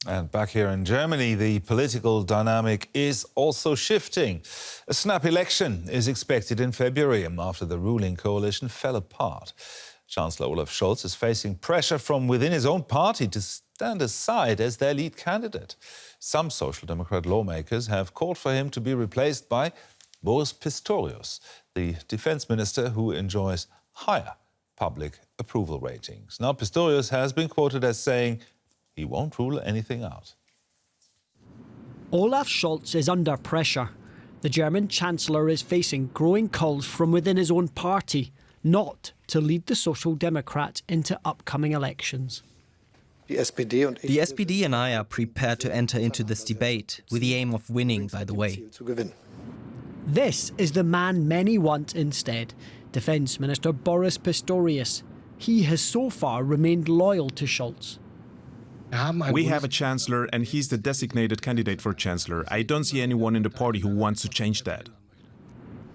And back here in Germany, the political dynamic is also shifting. A snap election is expected in February after the ruling coalition fell apart. Chancellor Olaf Scholz is facing pressure from within his own party to stand aside as their lead candidate. Some Social Democrat lawmakers have called for him to be replaced by Boris Pistorius, the defense minister who enjoys higher public approval ratings. Now, Pistorius has been quoted as saying he won't rule anything out. Olaf Scholz is under pressure. The German Chancellor is facing growing calls from within his own party not to lead the Social Democrats into upcoming elections. The SPD and I are prepared to enter into this debate with the aim of winning, by the way. This is the man many want instead, Defence Minister Boris Pistorious. He has so far remained loyal to Scholz. We have a chancellor and he's the designated candidate for chancellor. I don't see anyone in the party who wants to change that.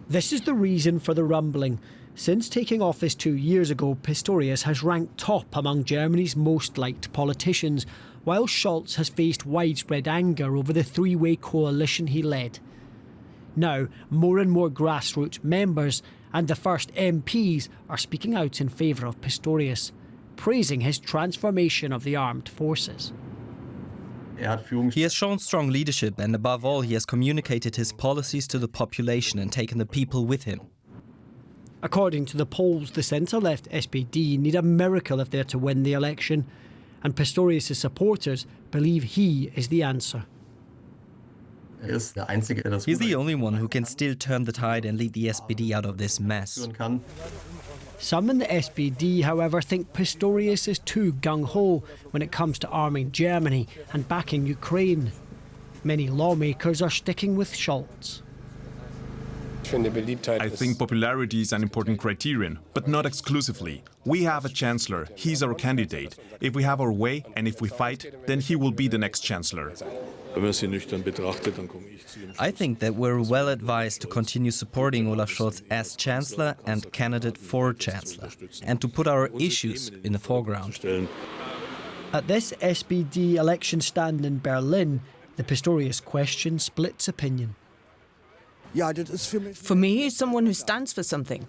This is the reason for the rumbling. Since taking office 2 years ago, Pistorius has ranked top among Germany's most liked politicians, while Scholz has faced widespread anger over the three-way coalition he led. Now, more and more grassroots members and the first MPs are speaking out in favour of Pistorius, praising his transformation of the armed forces. He has shown strong leadership and above all he has communicated his policies to the population and taken the people with him. According to the polls, the centre-left SPD need a miracle if they're to win the election, and Pistorius' supporters believe he is the answer. He's the only one who can still turn the tide and lead the SPD out of this mess. Some in the SPD, however, think Pistorius is too gung-ho when it comes to arming Germany and backing Ukraine. Many lawmakers are sticking with Scholz. I think popularity is an important criterion, but not exclusively. We have a chancellor, he's our candidate. If we have our way and if we fight, then he will be the next chancellor. I think that we're well advised to continue supporting Olaf Scholz as chancellor and candidate for chancellor, and to put our issues in the foreground. At this SPD election stand in Berlin, the Pistorius question splits opinion. For me, he's someone who stands for something.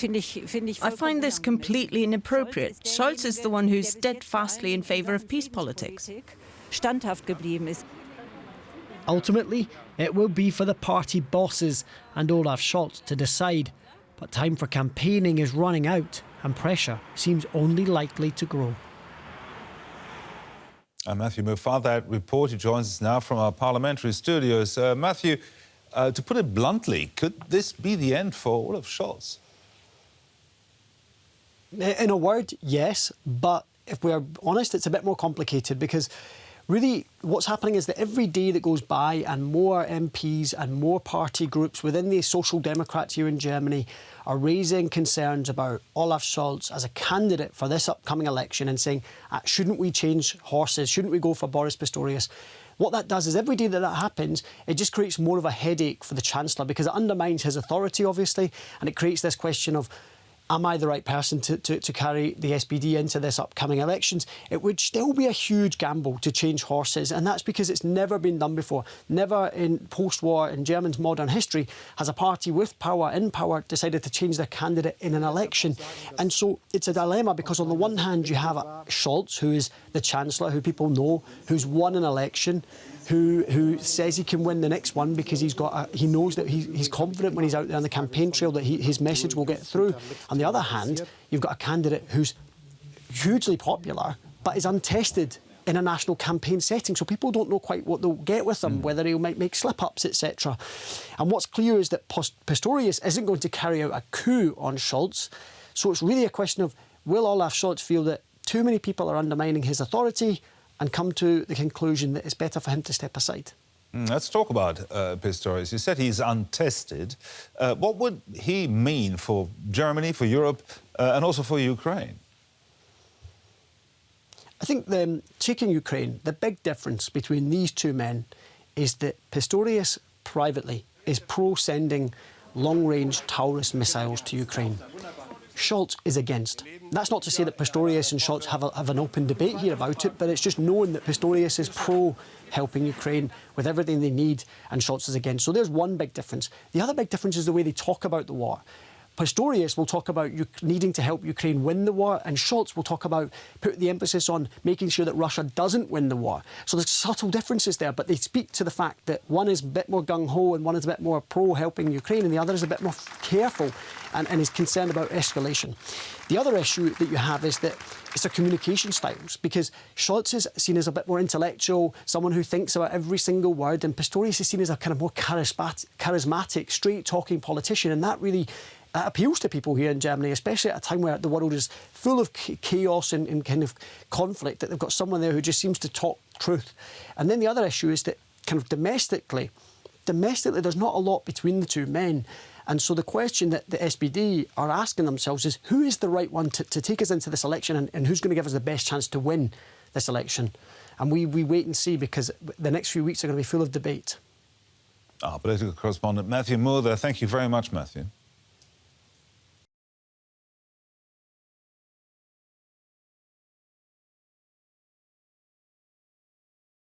I find this completely inappropriate. Scholz is the one who's steadfastly in favour of peace politics. Ultimately, it will be for the party bosses and Olaf Scholz to decide. But time for campaigning is running out and pressure seems only likely to grow. Matthew Mufar, that reporter joins us now from our parliamentary studios. Matthew, to put it bluntly, could this be the end for Olaf Scholz? In a word, yes, but if we're honest, it's a bit more complicated because really what's happening is that every day that goes by and more MPs and more party groups within the Social Democrats here in Germany are raising concerns about Olaf Scholz as a candidate for this upcoming election and saying, shouldn't we change horses? Shouldn't we go for Boris Pistorius? What that does is every day that that happens, it just creates more of a headache for the Chancellor because it undermines his authority, obviously, and it creates this question of, am I the right person to carry the SPD into this upcoming elections? It would still be a huge gamble to change horses, and that's because it's never been done before. Never in post-war, in German's modern history, has a party with power, in power, decided to change their candidate in an election. And so it's a dilemma because on the one hand you have Scholz, who is the Chancellor, who people know, who's won an election, who says he can win the next one because he knows that he's confident when he's out there on the campaign trail that his message will get through. On the other hand, you've got a candidate who's hugely popular but is untested in a national campaign setting, so people don't know quite what they'll get with him, whether he might make slip-ups, etc. And what's clear is that Pistorius isn't going to carry out a coup on Scholz, so it's really a question of, will Olaf Scholz feel that too many people are undermining his authority and come to the conclusion that it's better for him to step aside? Let's talk about Pistorius. You said he's untested. What would he mean for Germany, for Europe, and also for Ukraine? I think taking Ukraine, the big difference between these two men is that Pistorius privately is pro-sending long-range Taurus missiles to Ukraine. Scholz is against. That's not to say that Pistorius and Scholz have an open debate here about it, but it's just known that Pistorius is pro helping Ukraine with everything they need and Scholz is against. So there's one big difference. The other big difference is the way they talk about the war. Pistorius will talk about needing to help Ukraine win the war, and Scholz will talk about put the emphasis on making sure that Russia doesn't win the war. So there's subtle differences there, but they speak to the fact that one is a bit more gung-ho and one is a bit more pro helping Ukraine, and the other is a bit more careful and is concerned about escalation. The other issue that you have is that it's their communication styles, because Scholz is seen as a bit more intellectual, someone who thinks about every single word, and Pistorius is seen as a kind of more charismatic, straight-talking politician, and that really appeals to people here in Germany, especially at a time where the world is full of chaos and kind of conflict, that they've got someone there who just seems to talk truth. And then the other issue is that kind of domestically, there's not a lot between the two men. And so the question that the SPD are asking themselves is, who is the right one to take us into this election, and who's going to give us the best chance to win this election? And we wait and see, because the next few weeks are going to be full of debate. Our political correspondent Matthew Moore there. Thank you very much, Matthew.